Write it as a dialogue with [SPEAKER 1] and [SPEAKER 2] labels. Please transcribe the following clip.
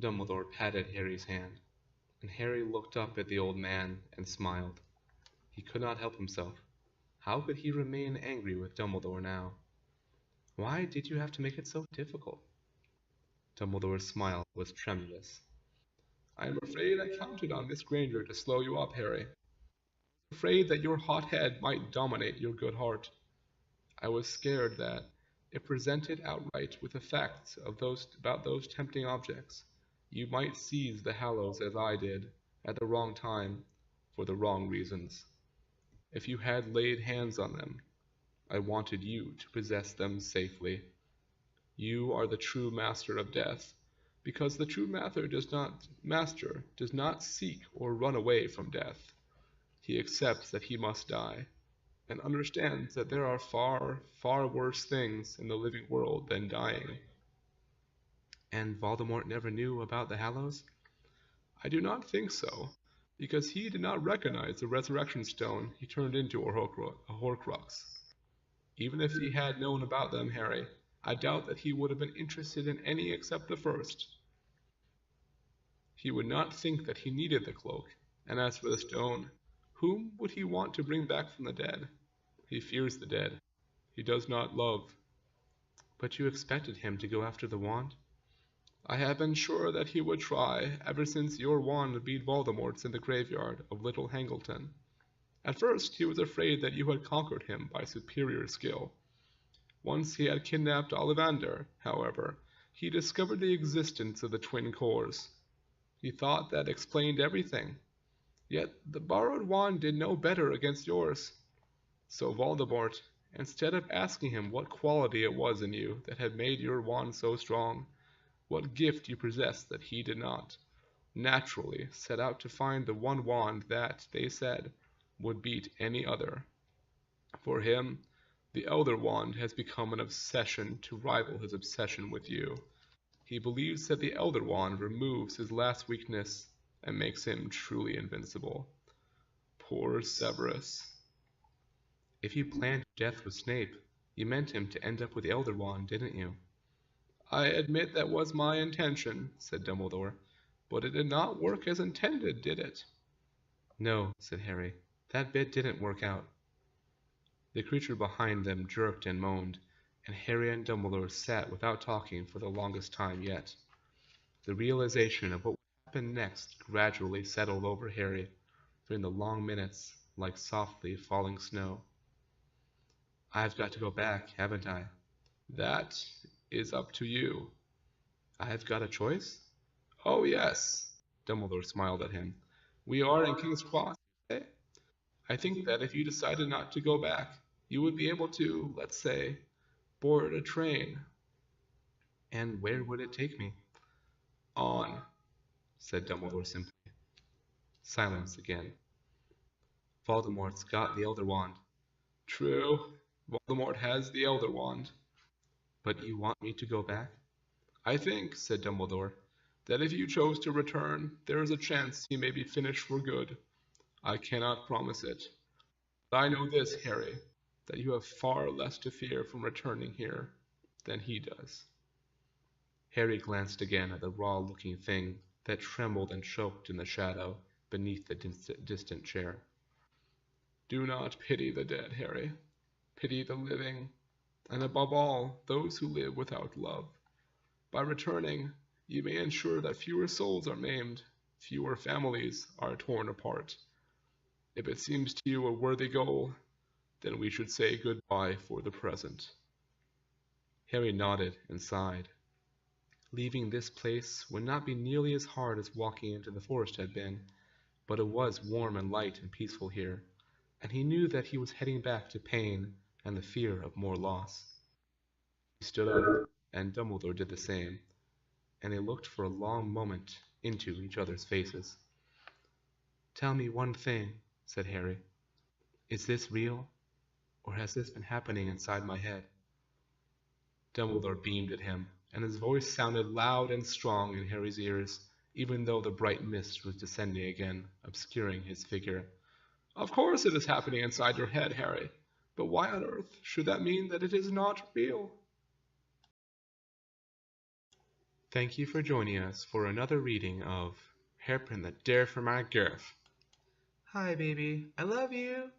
[SPEAKER 1] Dumbledore patted Harry's hand, and Harry looked up at the old man and smiled. He could not help himself. How could he remain angry with Dumbledore now? Why did you have to make it so difficult? Dumbledore's smile was tremulous. "I am afraid I counted on Miss Granger to slow you up, Harry. I was afraid that your hot head might dominate your good heart. I was scared that, if presented outright with the facts about those tempting objects, you might seize the Hallows as I did, at the wrong time, for the wrong reasons. If you had laid hands on them, I wanted you to possess them safely. You are the true master of death, because the true master does not seek or run away from death. He accepts that he must die, and understands that there are far, far worse things in the living world than dying." "And Voldemort never knew about the Hallows?" "I do not think so, because he did not recognize the resurrection stone he turned into a Horcrux. Even if he had known about them, Harry, I doubt that he would have been interested in any except the first. He would not think that he needed the cloak, and as for the stone, whom would he want to bring back from the dead? He fears the dead. He does not love." "But you expected him to go after the wand?" "I have been sure that he would try ever since your wand beat Voldemort's in the graveyard of Little Hangleton. At first he was afraid that you had conquered him by superior skill. Once he had kidnapped Ollivander, however, he discovered the existence of the twin cores. He thought that explained everything. Yet the borrowed wand did no better against yours. So Voldemort, instead of asking him what quality it was in you that had made your wand so strong, what gift you possessed that he did not, naturally set out to find the one wand that, they said, would beat any other. For him, the Elder Wand has become an obsession to rival his obsession with you. He believes that the Elder Wand removes his last weakness and makes him truly invincible. Poor Severus." "If you planned death with Snape, you meant him to end up with the Elder Wand, didn't you?" "I admit that was my intention," said Dumbledore, "but it did not work as intended, did it?" "No," said Harry, "that bit didn't work out." The creature behind them jerked and moaned, and Harry and Dumbledore sat without talking for the longest time yet. The realization of what would happen next gradually settled over Harry during the long minutes like softly falling snow. "I've got to go back, haven't I?" "That is up to you." "I've got a choice?" "Oh, yes." Dumbledore smiled at him. "We are in King's Cross, you say? I think that if you decided not to go back, you would be able to, let's say, board a train." "And where would it take me?" "On," said Dumbledore simply. Silence again. "Voldemort's got the Elder Wand." "True. Voldemort has the Elder Wand." "But you want me to go back?" "I think," said Dumbledore, "that if you chose to return, there is a chance he may be finished for good. I cannot promise it. But I know this, Harry, that you have far less to fear from returning here than he does." Harry glanced again at the raw-looking thing that trembled and choked in the shadow beneath the distant chair. "Do not pity the dead, Harry. Pity the living, and above all, those who live without love. By returning, you may ensure that fewer souls are maimed, fewer families are torn apart. If it seems to you a worthy goal, then we should say goodbye for the present." Harry nodded and sighed. Leaving this place would not be nearly as hard as walking into the forest had been, but it was warm and light and peaceful here, and he knew that he was heading back to pain and the fear of more loss. He stood up, and Dumbledore did the same, and they looked for a long moment into each other's faces. "Tell me one thing," said Harry. "Is this real, or has this been happening inside my head?" Dumbledore beamed at him, and his voice sounded loud and strong in Harry's ears, even though the bright mist was descending again, obscuring his figure. "Of course it is happening inside your head, Harry, but why on earth should that mean that it is not real?" Thank you for joining us for another reading of Hairpin the Dare for My Girth. Hi, baby. I love you.